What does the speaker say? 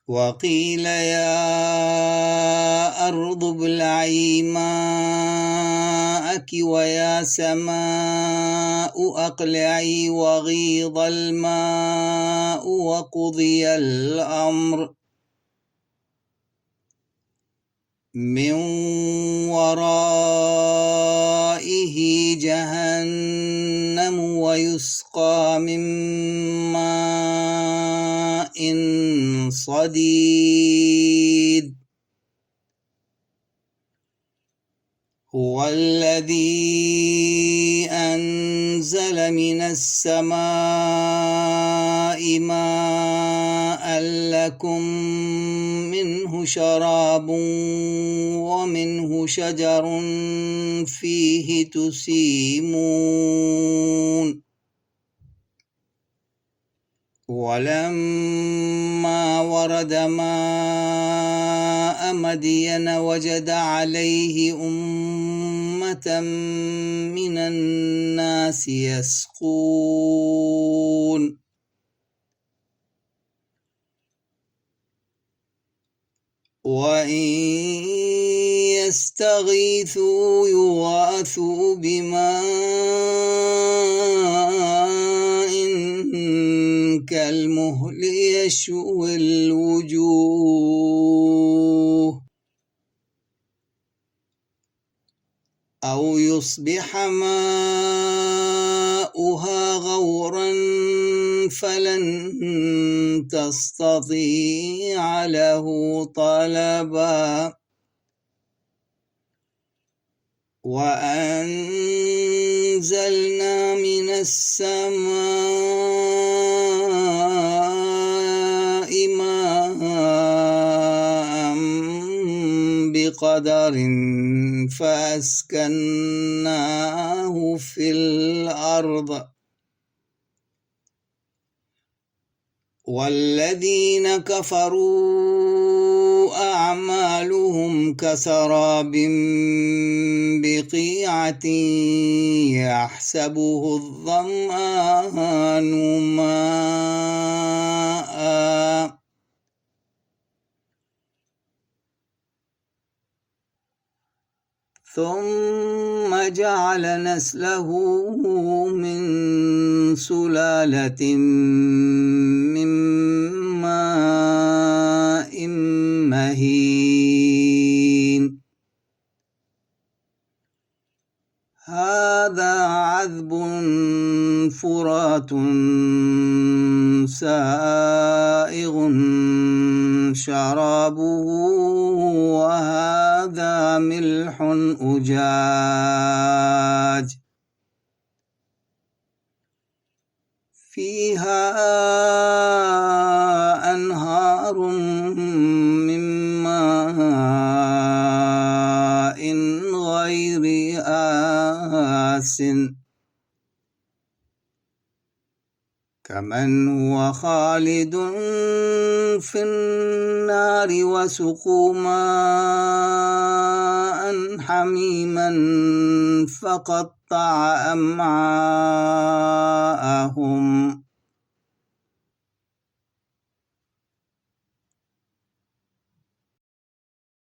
وقيل يا أرض ابلعي ماءك ويا سماء أقلعي وغيض الماء وقضي الأمر من ورائه جهنم ويسقى من ماء صديد هو الذي أنزل من السماء ماء لكم منه شراب ومنه شجر فيه تسيمون ولما ورد ماء مدين وجد عليه أمة من الناس يسقون وإن يستغيثوا يغاثوا بماء كالمهل يشوي الوجوه أو يصبح ماؤها غورا فلن تستطيع له طلبا وأنزلنا من السماء ماء بقدر فأسكناه في الأرض والذين كفروا أعمالهم كسراب بقيعة يحسبه الظمآن ماء ثم جعل نسله من سلالة من ماء مهين هذا عذب فرات سائغ شرابه وهذا ملح أجاج فيها أنهار من ماء غير آسن كمن هو خالد في النار وسقوا ماء حميما فقطع أمعاءهم